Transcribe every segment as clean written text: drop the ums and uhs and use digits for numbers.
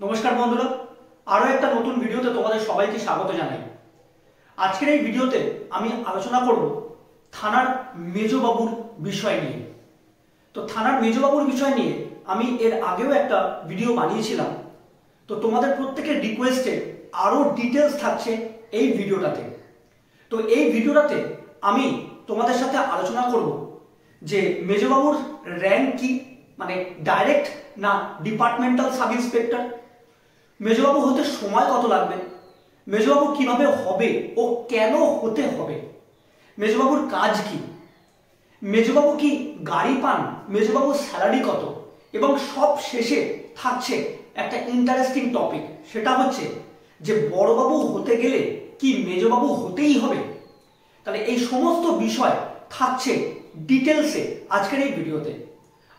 নমস্কার বন্ধুরা, আরো একটা নতুন ভিডিওতে তোমাদের সবাইকে স্বাগত জানাই। আজকের এই ভিডিওতে আমি আলোচনা করব থানার মেজবাবুর বিষয় নিয়ে। তো থানার মেজবাবুর বিষয় নিয়ে আমি এর আগেও একটা ভিডিও বানিয়েছিলাম। তো তোমাদের প্রত্যেকের রিকোয়েস্টে আরো ডিটেলস থাকছে এই ভিডিওটাতে। তো এই ভিডিওটাতে আমি তোমাদের সাথে আলোচনা করব যে মেজবাবুর র্যাঙ্ক কি, মানে ডাইরেক্ট না ডিপার্টমেন্টাল সাব ইন্সপেক্টর, মেজবাবু হতে সময় কত লাগবে, মেজবাবু কিভাবে হবে ও কেন হতে হবে, মেজবাবুর কাজ কি, মেজবাবু কি গাড়ি পান, মেজবাবুর স্যালারি কত, এবং সব শেষে থাকছে একটা ইন্টারেস্টিং টপিক, সেটা হচ্ছে যে বড়বাবু হতে গেলে কি মেজবাবু হতেই হবে। তাহলে এই সমস্ত বিষয় থাকছে ডিটেলসে আজকের এই ভিডিওতে।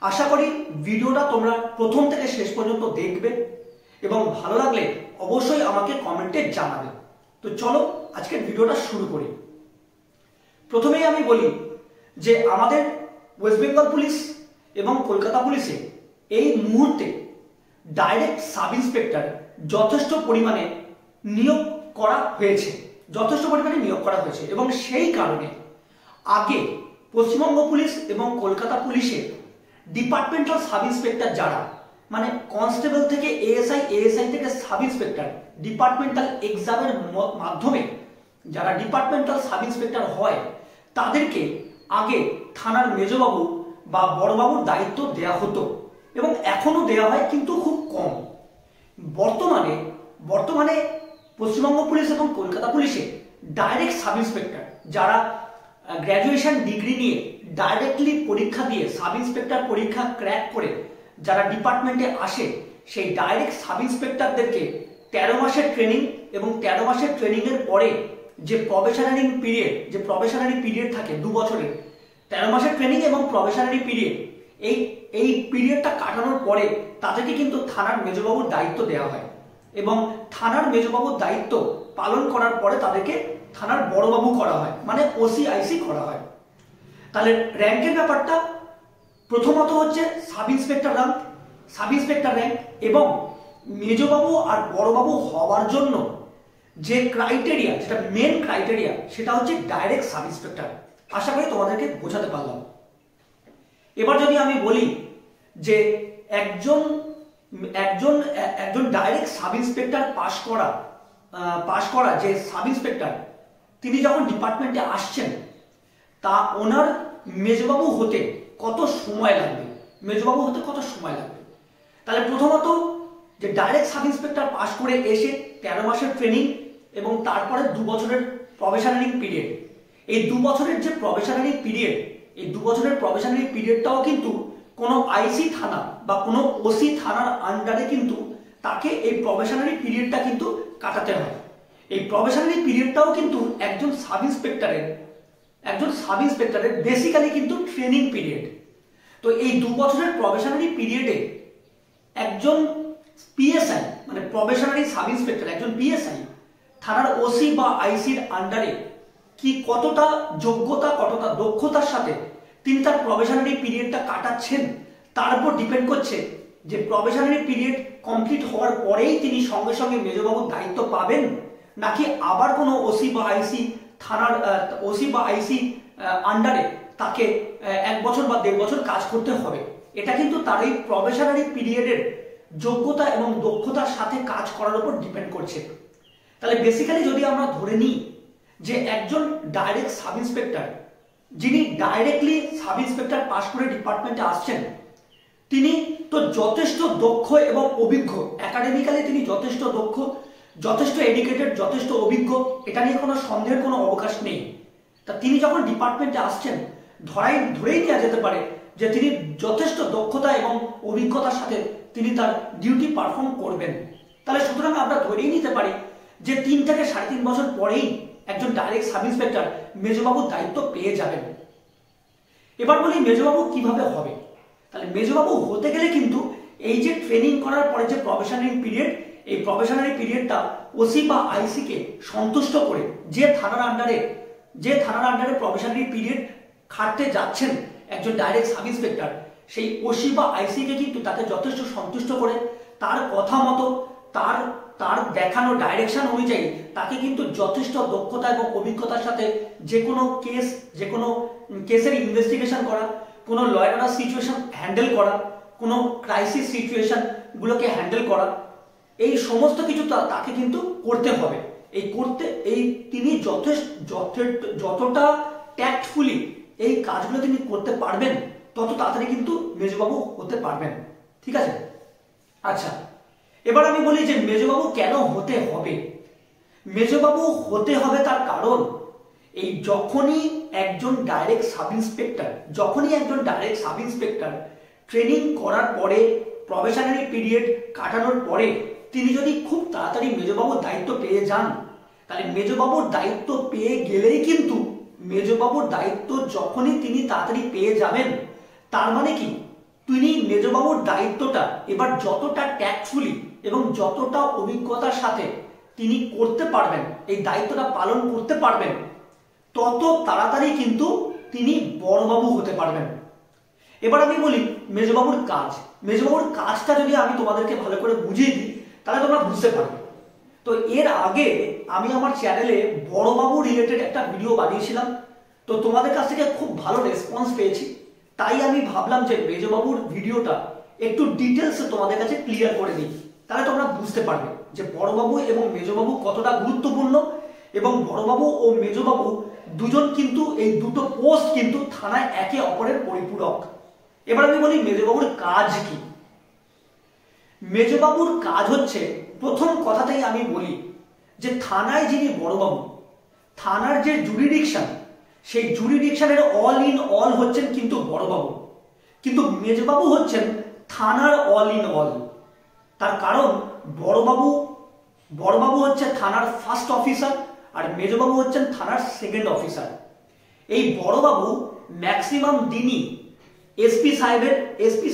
আশা করি ভিডিওটা তোমরা প্রথম থেকে শেষ পর্যন্ত দেখবে এবং ভালো লাগলে অবশ্যই আমাকে কমেন্টে জানাবে। তো চলো আজকের ভিডিওটা শুরু করি। প্রথমেই আমি বলি যে আমাদের ওয়েস্ট বেঙ্গল পুলিশ এবং কলকাতা পুলিশে এই মুহূর্তে ডাইরেক্ট সাব ইন্সপেক্টর যথেষ্ট পরিমাণে নিয়োগ করা হয়েছে, এবং সেই কারণে আগে পশ্চিমবঙ্গ পুলিশ এবং কলকাতা পুলিশের ডিপার্টমেন্টাল সাব ইন্সপেক্টর যারা, মানে কনস্টেবল থেকে এএসআই থেকে সাব ইন্সপেক্টর, ডিপার্টমেন্টাল এক্সামের মাধ্যমে যারা ডিপার্টমেন্টাল সাব ইন্সপেক্টর হয় তাদেরকে আগে থানার মেজবাবু বা বড়বাবুর দায়িত্ব দেয়া হতো এবং এখনো দেয়া হয়, কিন্তু খুব কম। বর্তমানে পশ্চিমবঙ্গ পুলিশ এবং কলকাতা পুলিশে ডাইরেক্ট সাব ইন্সপেক্টর যারা গ্র্যাজুয়েশন ডিগ্রি নিয়ে ডাইরেক্টলি পরীক্ষা দিয়ে সাব ইন্সপেক্টর পরীক্ষা ক্র্যাক করে যারা ডিপার্টমেন্টে আসে, সেই ডাইরেক্ট সাব ইন্সপেক্টরদেরকে 13 মাসের ট্রেনিং এবং 13 মাসের ট্রেনিং এর পরে যে প্রবেশনারি পিরিয়ড থাকে 2 বছরের, 13 মাসের ট্রেনিং এবং প্রবেশনারি পিরিয়ড, এই পিরিয়ডটা কাটানোর পরে তাদেরকে কিন্তু থানার মেজবাবুর দায়িত্ব দেওয়া হয় এবং থানার মেজবাবুর দায়িত্ব পালন করার পরে তাদেরকে থানার বড়বাবু করা হয়, মানে ওসিআইসি করা হয়। তাহলে র্যাঙ্কের ব্যাপারটা প্রথমত হচ্ছে সাব ইন্সপেক্টর র্যাঙ্ক, এবং মেজবাবু আর বড়বাবু হওয়ার জন্য যে ক্রাইটেরিয়া, যেটা মেন ক্রাইটেরিয়া, সেটা হচ্ছে ডাইরেক্ট সাব ইন্সপেক্টর। আশা করি তোমাদেরকে বোঝাতে পারলাম। এবার যদি আমি বলি যে একজন ডাইরেক্ট সাব ইন্সপেক্টর পাশ করা যে সাব ইন্সপেক্টর, তিনি যখন ডিপার্টমেন্টে আসছেন তা ওনার মেজবাবু হতে কত সময় লাগবে, তাহলে প্রথমত যে ডাইরেক্ট সাব ইন্সপেক্টর পাশ করে এসে 13 মাসের ট্রেনিং এবং তারপরে 2 বছরের প্রবেশনারি পিরিয়ড, এই 2 বছরের যে প্রবেশনারি পিরিয়ড, এই 2 বছরের প্রবেশনারি পিরিয়ডটাও কিন্তু কোনো আইসি থানা বা কোনো ওসি থানার আন্ডারে কিন্তু তাকে এই প্রবেশনারি পিরিয়ডটা কিন্তু কাটাতে হয়। এই প্রবেশনারি পিরিয়ডটাও কিন্তু একজন সাব ইন্সপেক্টরের বেসিক্যালি কিন্তু ট্রেনিং পিরিয়ড। তো এই 2 বছরের প্রবেশনারি পিরিয়ডে একজন পিএসআই, মানে প্রবেশনারি সাব ইন্সপেক্টর, একজন পিএসআই থানার ওসি বা আইসির আন্ডারে কি কতটা যোগ্যতা, কতটা দক্ষতার সাথে তিনি তার প্রবেশনারি পিরিয়ডটা কাটাচ্ছেন, তার উপর ডিপেন্ড করছে যে প্রবেশনারি পিরিয়ড কমপ্লিট হওয়ার পরেই তিনি সঙ্গে সঙ্গে মেজবাবুর দায়িত্ব পাবেন, নাকি আবার কোনো ওসি বা আইসি আন্ডারে তাকে 1 বছর বা 1.5 বছর কাজ করতে হবে। এটা কিন্তু তার এই প্রবেশনারি পিরিয়ডের যোগ্যতা এবং দক্ষতার সাথে কাজ করার উপর ডিপেন্ড করছে। তাহলে বেসিক্যালি যদি আমরা ধরে নিই যে একজন ডাইরেক্ট সাব ইন্সপেক্টর, যিনি ডাইরেক্টলি সাব ইন্সপেক্টর পাশ করে ডিপার্টমেন্টে আসছেন, তিনি তো যথেষ্ট দক্ষ এবং অভিজ্ঞ, একাডেমিক্যালি তিনি যথেষ্ট দক্ষ, যথেষ্ট এডুকেটেড, যথেষ্ট অভিজ্ঞ, এটা নিয়ে কোনো সন্দেহের কোনো অবকাশ নেই। তা তিনি যখন ডিপার্টমেন্টে আসছেন, ধরেই নেওয়া যেতে পারে যে তিনি যথেষ্ট দক্ষতা এবং অভিজ্ঞতার সাথে তিনি তার ডিউটি পারফর্ম করবেন। তাহলে সুতরাং আমরা ধরেই নিতে পারি যে 3 থেকে 3.5 বছর পরেই একজন ডাইরেক্ট সাব ইন্সপেক্টর মেজবাবুর দায়িত্ব পেয়ে যাবেন। এবার বলি মেজবাবু কিভাবে হবে। তাহলে মেজবাবু হতে গেলে কিন্তু এই যে ট্রেনিং করার পরে যে প্রবেশনারি পিরিয়ড, এই প্রবেশনারি পিরিয়ডটা ওসি বা আইসি কে সন্তুষ্ট করে যে থানার আন্ডারে প্রবেশনারি পিরিয়ড খাটতে যাচ্ছেন একজন ডাইরেক্ট সাব ইন্সপেক্টর, সেই ওসি বা আইসি কে কিন্তু তাকে যথেষ্ট সন্তুষ্ট করে তার কথা মতো, তার তার দেখানো ডাইরেকশন অনুযায়ী তাকে কিন্তু যথেষ্ট দক্ষতা এবং অভিজ্ঞতার সাথে যে কোনো কেসের ইনভেস্টিগেশন করা, কোনো লয়ার সিচুয়েশন হ্যান্ডেল করা, কোনো ক্রাইসিস সিচুয়েশন গুলোকে হ্যান্ডেল করা, এই সমস্ত কিছু তাকে কিন্তু করতে হবে। তিনি যতটা ট্যাক্টফুলি এই কাজগুলো তিনি করতে পারবেন, তত তাড়াতাড়ি কিন্তু মেজবাবু হতে পারবেন। ঠিক আছে, আচ্ছা এবার আমি বলি যে মেজবাবু কেন হতে হবে। মেজবাবু হতে হবে তার কারণ, যখনই একজন ডাইরেক্ট সাব ইন্সপেক্টর ট্রেনিং করার পরে, প্রবেশনারি পিরিয়ড কাটানোর পরে তিনি যদি খুব তাড়াতাড়ি মেজবাবুর দায়িত্ব পেয়ে যান, তাহলে মেজবাবুর দায়িত্ব পেয়ে গেলেই কিন্তু মেজবাবুর দায়িত্ব যখনই তিনি তাড়াতাড়ি পেয়ে যাবেন, তার মানে কি তিনি মেজবাবুর দায়িত্বটা এবার যতটা ট্যাক্টফুলি এবং যতটা অভিজ্ঞতার সাথে তিনি করতে পারবেন, এই দায়িত্বটা পালন করতে পারবেন, তত তাড়াতাড়ি কিন্তু তিনি বড়বাবু হতে পারবেন। এবার আমি বলি মেজবাবুর কাজটা যদি আমি তোমাদেরকে ভালো করে বুঝিয়ে দিই, তাহলে তোমরা বুঝতে পারবে। তো এর আগে আমি আমার চ্যানেলে বড়বাবু রিলেটেড একটা ভিডিও বানিয়েছিলাম, তো তোমাদের কাছ থেকে খুব ভালো রেসপন্স পেয়েছি, তাই আমি ভাবলাম যে মেজবাবুর ভিডিওটা একটু ডিটেলসে তোমাদের কাছে ক্লিয়ার করে দিই, তাহলে তোমরা বুঝতে পারবে যে বড়বাবু এবং মেজবাবু কতটা গুরুত্বপূর্ণ, এবং বড়বাবু ও মেজবাবু দুজন কিন্তু এই দুটো পোস্ট কিন্তু থানায় একে অপরের পরিপূরক। এবার আমি বলি মেজবাবুর কাজ কি। মেজবাবুর কাজ হচ্ছে, প্রথম কথাতেই আমি বলি যে থানায় যিনি বড়বাবু, থানার যে জুরিডিকশন, সেই জুরিডিকশনের অল ইন অল হচ্ছেন কিন্তু বড়বাবু, কিন্তু মেজবাবু হচ্ছেন থানার অল ইন অল। তার কারণ বড়বাবু হচ্ছে থানার ফার্স্ট অফিসার, আর মেজবাবু হচ্ছেন থানার সেকেন্ড অফিসার। এই বড়বাবু ম্যাক্সিমাম দিনই এসপি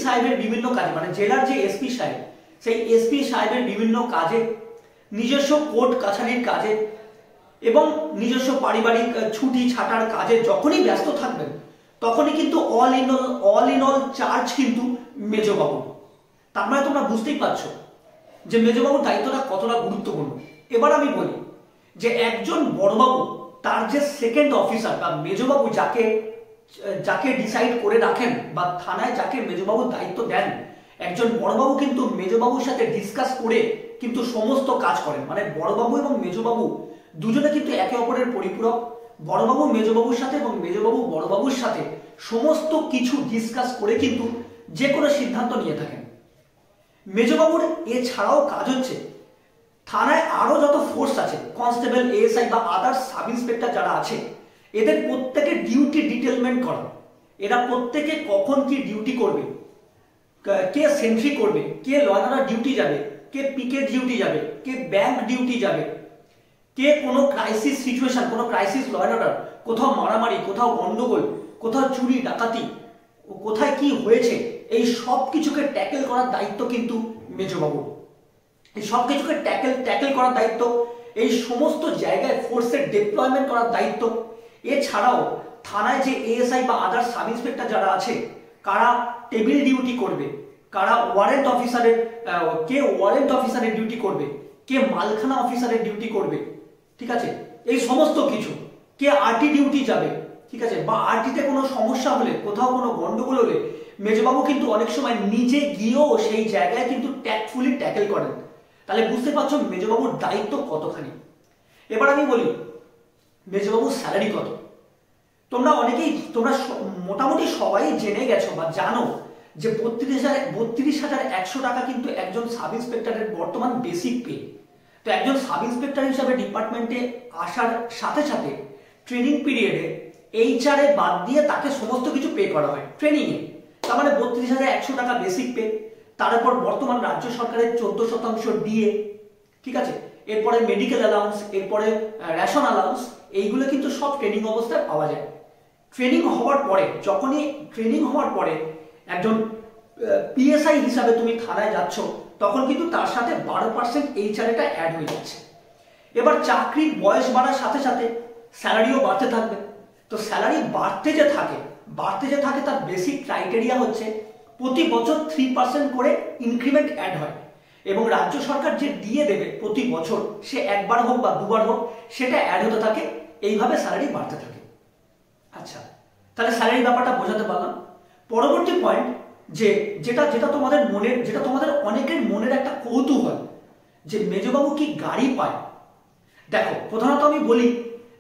সাহেবের বিভিন্ন কাজে, মানে জেলার যে এসপি সাহেব, সেই এসপি সাহেবের বিভিন্ন কাজে, নিজস্ব কোর্ট কাছারির কাজে এবং নিজস্ব পারিবারিক ছুটি ছাটার কাজে যখনই ব্যস্ত থাকবেন, তখনই কিন্তু অল ইন অল চার্জ কিন্তু মেজবাবু। তার মানে তোমরা বুঝতেই পারছো যে মেজবাবুর দায়িত্বটা কতটা গুরুত্বপূর্ণ। এবার আমি বলি যে একজন বড়বাবু, তার যে সেকেন্ড অফিসার বা মেজবাবু যাকে ডিসাইড করে রাখেন বা থানায় যাকে মেজবাবুর দায়িত্ব দেন, একজন বড়বাবু কিন্তু মেজবাবুর সাথে ডিসকাস করে কিন্তু সমস্ত কাজ করেন। মানে বড়বাবু এবং মেজবাবু দুজনে কিন্তু একে অপরের পরিপূরক। বড়বাবু মেজবাবুর সাথে এবং মেজবাবু বড়বাবুর সাথে সমস্ত কিছু ডিসকাস করে কিন্তু যে কোনো সিদ্ধান্ত নিয়ে থাকেন। মেজবাবুর এছাড়াও কাজ হচ্ছে থানায় আরো যত ফোর্স আছে, কনস্টেবল, এএসআই বা আদার্স সাব ইন্সপেক্টর যারা আছে, এদের প্রত্যেকের ডিউটি ডিটেলমেন্ট করা। এরা প্রত্যেকে কখন কি ডিউটি করবে, কে সেন্ট্রি করবে, কে লয়ার ডিউটি যাবে, কে পিকেট ডিউটি যাবে, কে ব্যাংক ডিউটি যাবে, কে কোনো ক্রাইসিস সিচুয়েশন, কোনো ক্রাইসিস লয়ার, কোথাও মারামারি, কোথাও গন্ডগোল, কোথাও চুরি ডাকাতি, কোথায় কি হয়েছে, এই সব কিছুকে ট্যাকেল করার দায়িত্ব কিন্তু মেজবাবুর। এই সব কিছুকে ট্যাকেল করার দায়িত্ব, এই সমস্ত জায়গায় ফোর্সের ডিপ্লয়মেন্ট করার দায়িত্ব। এছাড়াও থানায় যে এএসআই বা আদার্স সাব ইন্সপেক্টর যারা আছে, কারা টেবিল ডিউটি করবে, কারা ওয়ারেন্ট অফিসারের ডিউটি করবে, কে মালখানা অফিসারের ডিউটি করবে, ঠিক আছে, এই সমস্ত কিছু, কে আরটি ডিউটি যাবে, ঠিক আছে, বা আরটিতে কোনো সমস্যা হলে, কোথাও কোনো গন্ডগোল হলে মেজবাবু কিন্তু অনেক সময় নিজে গিয়েও সেই জায়গায় কিন্তু ট্যাক্টফুলি ট্যাকেল করেন। তাহলে বুঝতে পারছো মেজবাবুর দায়িত্ব কতখানি। এবার আমি বলি মেজবাবুর স্যালারি কত। তোমরা মোটামুটি সবাই জেনে গেছো বা জানো যে 32,100 টাকা কিন্তু একজন সাব ইন্সপেক্টরের বর্তমান বেসিক পে। তো একজন সাব ইন্সপেক্টর হিসাবে ডিপার্টমেন্টে আসার সাথে সাথে ট্রেনিং পিরিয়ডে এইচআর এ বাদ দিয়ে তাকে সমস্ত কিছু পে করা হয় ট্রেনিংয়ে। তার মানে 32,100 টাকা বেসিক পে, তারপর বর্তমান রাজ্য সরকারের 14% ডিএ, ঠিক আছে, এরপরে মেডিকেল অ্যালাউন্স, এরপরে রেশন অ্যালাউন্স, এইগুলো কিন্তু সব ট্রেনিং অবস্থায় পাওয়া যায়। যখনই ট্রেনিং হওয়ার পরে একজন পিএসআই হিসাবে তুমি থানায় যাচ্ছ, তখন কিন্তু তার সাথে 12% এইচআরএটা অ্যাড হয়ে যাচ্ছে। এবার চাকরির বয়স বাড়ার সাথে সাথে স্যালারিও বাড়তে থাকবে। তো স্যালারি বাড়তে যে থাকে তার বেসিক ক্রাইটেরিয়া হচ্ছে প্রতি বছর 3% করে ইনক্রিমেন্ট অ্যাড হয়। এবং রাজ্য সরকার যে দিয়ে দেবে প্রতি বছর, সে একবার হোক বা দুবার হোক, সেটা অ্যাড হতে থাকে, এইভাবে স্যালারি বাড়তে থাকে। আচ্ছা, তাহলে স্যালারি ব্যাপারটা বোঝাতে পারলাম। পরবর্তী পয়েন্ট, যেটা তোমাদের অনেকের মনের একটা কৌতূহল, যে মেজবাবু কি গাড়ি পায়। দেখো, প্রধানত আমি বলি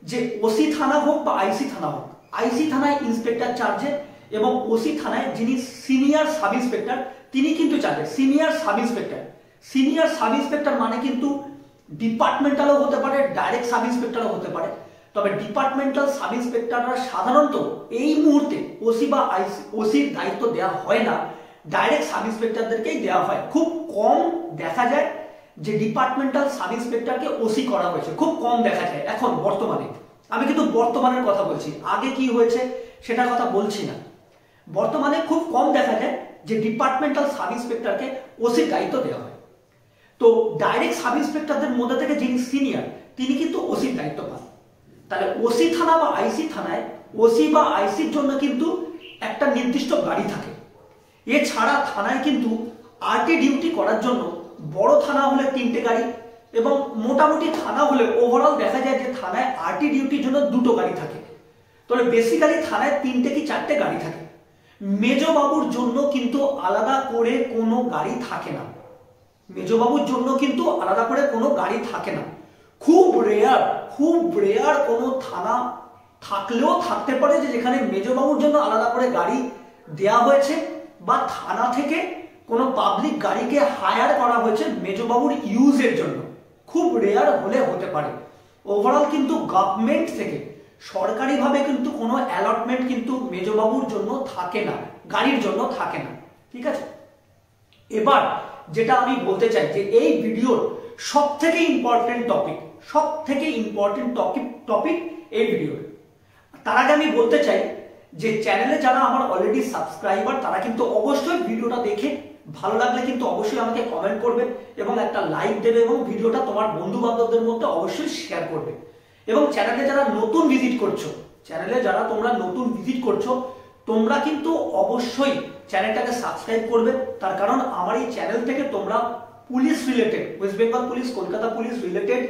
যে ওসি থানা হোক বা আইসি থানা হোক, আইসি থানায় ইন্সপেক্টর চার্জে এবং ওসি থানায় যিনি সিনিয়র সাব ইন্সপেক্টর তিনি কিন্তু চার্জে। সিনিয়র সাব ইন্সপেক্টর মানে কিন্তু ডিপার্টমেন্টালও হতে পারে, ডাইরেক্ট সাব ইন্সপেক্টরও হতে পারে। তবে ডিপার্টমেন্টাল সাব ইন্সপেক্টররা সাধারণত এই মুহূর্তে ওসি বা ওসির দায়িত্ব দেওয়া হয় না, ডাইরেক্ট সাব ইন্সপেক্টরদেরকেই দেওয়া হয়। খুব কম দেখা যায় যে ডিপার্টমেন্টাল সাব ইন্সপেক্টরকে ওসি করা হয়েছে, খুব কম দেখা যায় এখন বর্তমানে। আমি কিন্তু বর্তমানের কথা বলছি, আগে কি হয়েছে সেটার কথা বলছি না। বর্তমানে খুব কম দেখা যায় যে ডিপার্টমেন্টাল সাব ইন্সপেক্টরকে ওসির দায়িত্ব দেওয়া হয়। তো ডাইরেক্ট সাব ইন্সপেক্টরদের মধ্যে থেকে যিনি সিনিয়র তিনি কিন্তু ওসির দায়িত্ব পান। তাহলে ওসি থানা বা আইসি থানায় ওসি বা আইসির জন্য কিন্তু একটা নির্দিষ্ট গাড়ি থাকে। এছাড়া থানায় কিন্তু আরটি ডিউটি করার জন্য বড় থানা হলে 3টে গাড়ি, এবং মোটামুটি থানা হলে ওভারঅল দেখা যায় যে থানায় আরটি ডিউটির জন্য 2টো গাড়ি থাকে। তাহলে বেসিক্যালি থানায় 3টে কি 4টে গাড়ি থাকে। মেজবাবুর জন্য কিন্তু আলাদা করে কোনো গাড়ি থাকে না। মেজবাবুর জন্য কিন্তু আলাদা করে কোনো গাড়ি থাকে না। খুব রেয়ার কোনো থানা থাকলেও থাকতে পারে যে যেখানে মেজবাবুর জন্য আলাদা করে গাড়ি দেয়া হয়েছে, বা থানা থেকে কোনো পাবলিক গাড়িকে হায়ার করা হয়েছে মেজবাবুর ইউজের জন্য। খুব রেয়ার হলে হতে পারে। ওভারঅল কিন্তু গভর্নমেন্ট থেকে সরকারিভাবে কিন্তু কোনো অ্যালটমেন্ট কিন্তু মেজবাবুর জন্য থাকে না, গাড়ির জন্য থাকে না। ঠিক আছে, এবার যেটা আমি বলতে চাই যে এই ভিডিওর সব থেকে ইম্পর্টেন্ট টপিক এই ভিডিওর। তার আগে আমি বলতে চাই যে চ্যানেলে যারা আমার অলরেডি সাবস্ক্রাইবার তারা কিন্তু অবশ্যই ভিডিওটা দেখে ভালো লাগলে কিন্তু অবশ্যই আমাকে কমেন্ট করবে এবং একটা লাইক দেবে, এবং ভিডিওটা তোমার বন্ধু বান্ধবদের মধ্যে অবশ্যই শেয়ার করবে। এবং চ্যানেলে যারা নতুন ভিজিট করছো তোমরা কিন্তু অবশ্যই চ্যানেলটাকে সাবস্ক্রাইব করবে। তার কারণ আমার এই চ্যানেল থেকে তোমরা police related, West Bengal police, Kolkata police related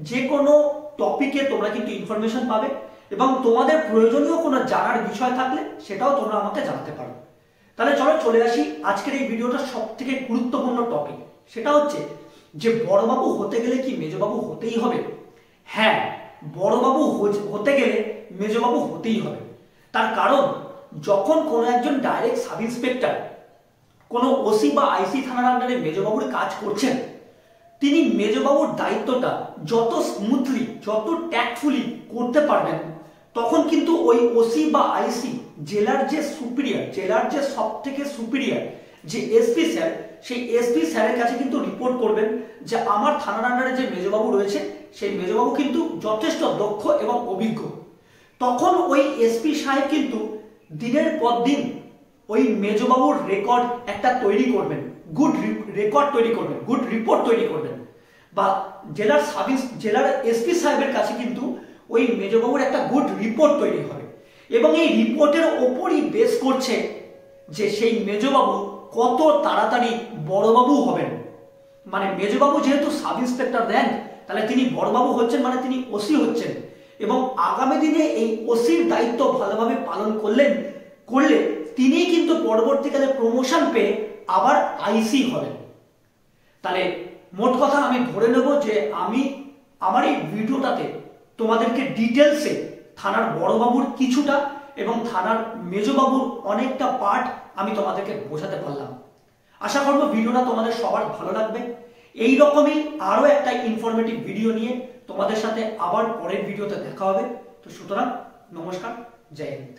যে কোনো টপিকে তোমরা কিন্তু ইনফরমেশন পাবে, এবং তোমাদের প্রয়োজনীয় কোনো জানার বিষয় থাকলে সেটাও তোমরা আমাকে জানাতে পারো। তাহলে চলে আসি আজকের এই ভিডিওটার সব থেকে গুরুত্বপূর্ণ টপিক। সেটা হচ্ছে যে বড়বাবু হতে গেলে কি মেজবাবু হতেই হবে? হ্যাঁ, বড়বাবু হতে গেলে মেজবাবু হতেই হবে। তার কারণ যখন কোনো একজন ডাইরেক্ট সাব ইন্সপেক্টর কোনো ওসি বা আইসি থানার আন্ডারে মেজবাবুর কাজ করছেন, তিনি মেজবাবুর দায়িত্বটা যত স্মুথলি, যত ট্যাক্টফুলি করতে পারবেন, তখন কিন্তু ওই ওসি বা আইসি জেলার যে সব থেকে সুপিরিয়র যে এসপি স্যার, সেই এসপি স্যারের কাছে কিন্তু রিপোর্ট করবেন যে আমার থানার আন্ডারে যে মেজবাবু রয়েছে সেই মেজবাবু কিন্তু যথেষ্ট দক্ষ এবং অভিজ্ঞ। তখন ওই এসপি সাহেব কিন্তু দিনের পর দিন ওই মেজবাবুর রেকর্ড একটা তৈরি করবেন, গুড রিপোর্ট তৈরি করবেন, বা জেলার এসপি সাহেবের কাছে কিন্তু ওই মেজবাবুর একটা গুড রিপোর্ট তৈরি হবে, এবং এই রিপোর্টের ওপরই বেস করছে যে সেই মেজবাবু কত তাড়াতাড়ি বড়বাবু হবেন। মানে মেজবাবু যেহেতু সাব ইন্সপেক্টর র্যাঙ্ক, তাহলে তিনি বড়বাবু হচ্ছেন, মানে তিনি ওসি হচ্ছেন, এবং আগামী দিনে এই ওসির দায়িত্ব ভালোভাবে পালন করলে তিনি কিন্তু পরবর্তীকালে প্রমোশন পেয়ে আবার আইসি হবেন। তাহলে মোট কথা আমি ধরে নেব যে আমি আমার এই ভিডিওটাতে তোমাদেরকে ডিটেলসে থানার বড়বাবুর কিছুটা এবং থানার মেজবাবুর অনেকটা পার্ট আমি তোমাদেরকে বোঝাতে পারলাম। আশা করব ভিডিওটা তোমাদের সবার ভালো লাগবে। এই রকমই আরো একটা ইনফরমেটিভ ভিডিও নিয়ে তোমাদের সাথে আবার পরের ভিডিওতে দেখা হবে। তো সুতরাং নমস্কার, জয় হিন্দ।